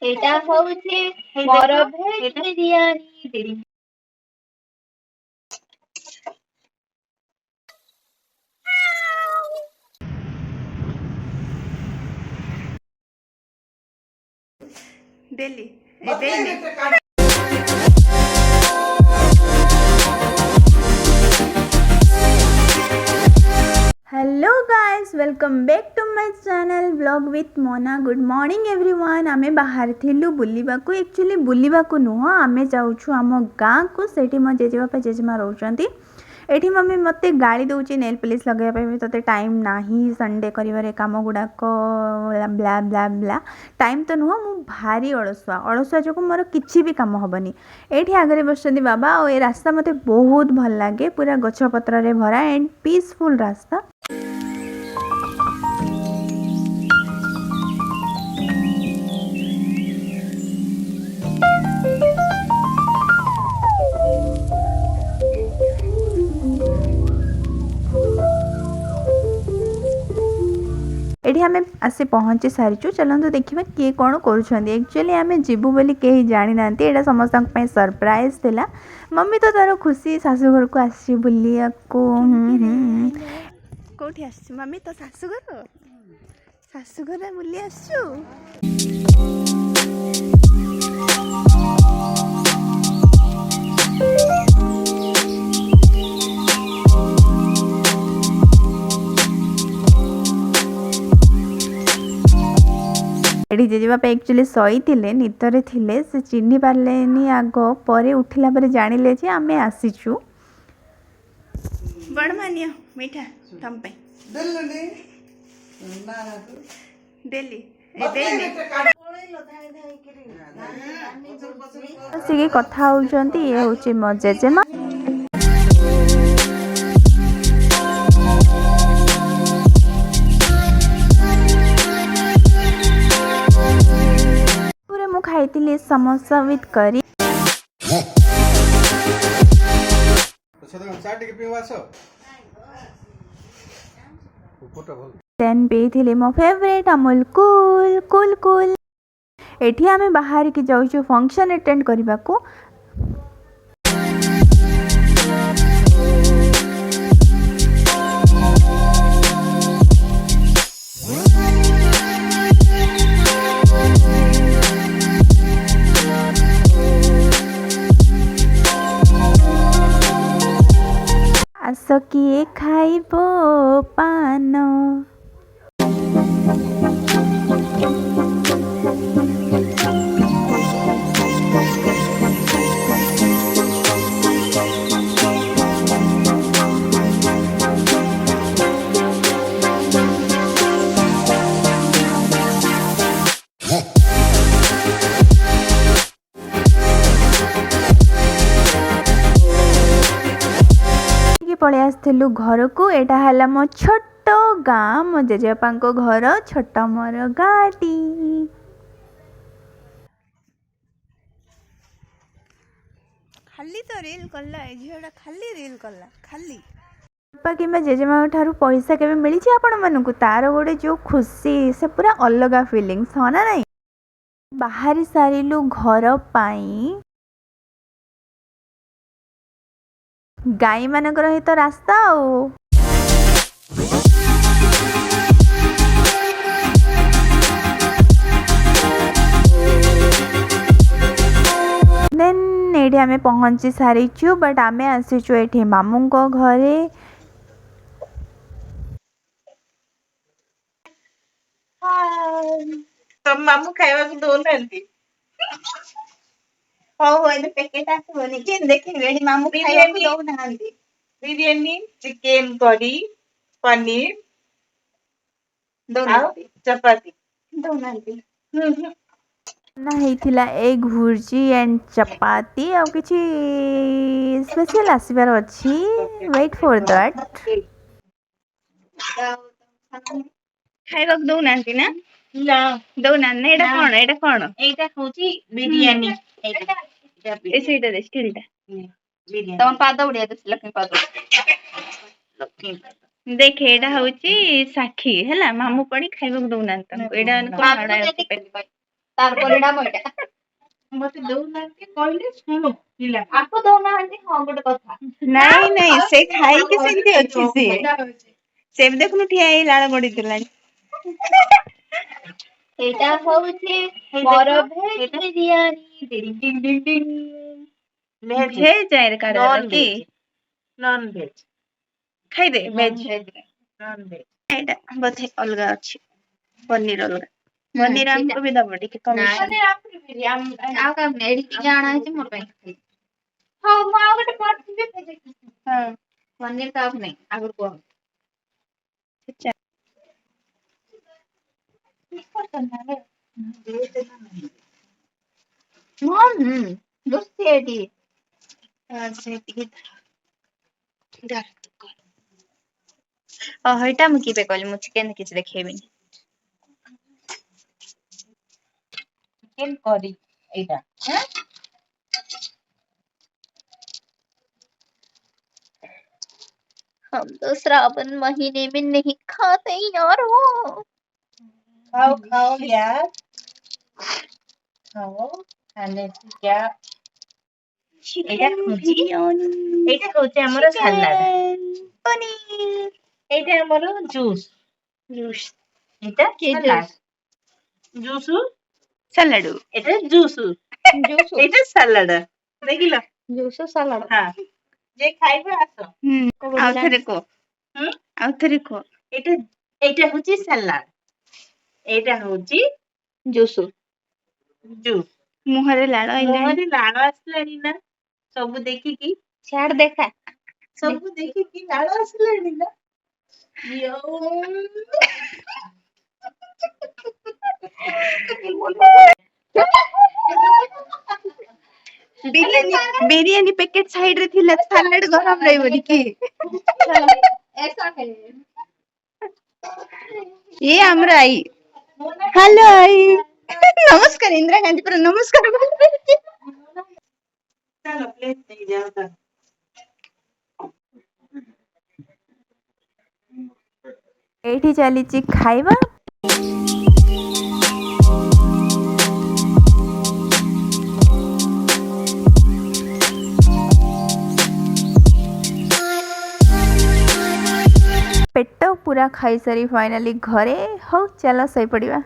এটা হচ্ছে ମୋର ଭେଜ ବିରିୟାନୀ। डेली ଦେଇନି। Hello guys, welcome back to my channel vlog with Mona. Good morning everyone. आमे बाहर थिलु बुलिबाकू। एक्चुअली बुलिबाकू नुह, आमे जाउछु आम गाँ को। सेठी मो जेजेबापा जेजेमा रहउचंती। एठी मम्मी मते गाली दउची नेल पॉलिश लगाया पे तते टाइम नाही संडे करिवारे काम गुडाक ब्ला ब्ला ब्ला। टाइम तो नुह, मु भारी अलसुआ अलसुआ जो मोर किछि भी काम हबनी। एठी आगरे बसचंती बाबा। और ए रास्ता मते बहुत भल लागे, पूरा गछ पत्र रे भरा एंड पीसफुल रास्ता। एठी आमे आसी पहुँची सारीचु। चलନ୍ତୁ देखिबा किए कोन करूछंती। एक्चुअली आमे जिबु बोली केही जानि नांती। एटा समस्तक पय सरप्राइज थिला। मम्मी तो तारो खुशी सासु घर को आसी बुलिया को। कोठी आसी मम्मी तो सासु घर बुली आसु। एठी जेजेबापा एक्चुअली सई थिले, नितरे थिले। से चिन्हि पारलेनी आग परे उठिला परे जानिले जे आमे आसीछु। बड़ मानियो मीठा तम पे देलनी ना देली ए देनी सिगे कथा होउचंती। ए होची मो जेजेमा। खाई समोसा विथ करी। देन पे मो favourite Amul cool cool cool. एठी आमे बाहर की जाउछु फंक्शन अटेंड करबा को। आस किए खाइबो पान। पड़े आसलु घर को। एटा हला मो छोटो गाँ, मो जेजेबापा को घर, छोटा मोर गाड़ी। खाली तो रील कला ए झियोटा, खाली रील कला खाली। बापा किंबा जेजेमा ठारू पैसा केबे मिली छी आपण मानकु, तार गोटे जो खुशी से पूरा अलगा फीलिंग्स हो ना नहीं। बाहरी सारिलु घर पाई। गाई मानकर ही तो रास्ता आउ। देन एठी आमे पहुंची सारीचु। बट आमे आसीचु एठी मामू को घरे। तो मामू खाइबा को दोनंती। हो एने पैकेट आसबनी के देखि एठी मामू खाइबा को दोनंती। बिरयानी, चिकन करी, पनीर दोनंती, चपाती दोनंती। ना हेथिला एग भुर्जी एंड चपाती। आ किछि स्पेशल आसीबार अछि। Wait for that. खाइबा को दोनंती ना ना दोनंती ना। एटा कोन एटा कोन एटा होची बिरयानी। एटा ए सेटा दे स्टिलटा बिरयानी। तम पाद उडिया दे लक्ष्मी पाद लक्ष्मी देख एटा होची साखी हैला। मामू पड़ी खाइबा को दोनंती। एटा कोन तार परिणाम एटा मते दौनांती कहले सुनो पिला आपको दौनांती हां गोटे कथा नहीं नहीं से खाई के सेंती अछि से सेब देखनु ठिया ए लाळ गडी दिलानी एटा होउची मोर भेज बिरयानी डिंग डिंग डिंग डिंग भेज जाय रे काढा की नॉन वेज खाई दे वेज नॉन वेज एटा बथे अलगा अछि पनीर अलगा पनीर हमको भी दबो ठीक कम पनीर आपको भी हम आ का एडी जाना है मोर पे हां मो आ गोटे पठिबे पे हां पनीर का नहीं आगर को अच्छा दोस्ती एडी से हईटा मु की पे कहली मु चिकन किछ देखेबी चिकन करी एटा हैं हम तो श्रावण महीने में नहीं खाते यार हो खाओ खाओ यार खाओ खाने से क्या एटा खुजी एटा होचे हमर सलाद पनीर एटा हमर जूस जूस एटा के सलाद जूस सलाड एटा जूस जूस एटा सलाड देखिलो जूस सलाड हां जे खाइबे आसो आउथरे को आउथरे को एटा एटा होची सलाड एटा होची जूस जूस मुहरे लाड़ आइले मोहरे लाड़ आसलानी ना सब देखि की छाड़ देखा सब देखि की लाड़ आसलानी ना यो बिरयानी पैकेट साइड रे थिला सलाड गरम रही बोली की ऐसा है ये हमरा आई हेलो आई नमस्कार इंदिरा गांधी पर नमस्कार चलो प्लेट नहीं जाता एठी चलीची खाइबा पेट पूरा खाई सारी फाइनली घरे हो चलो सही पड़िबा।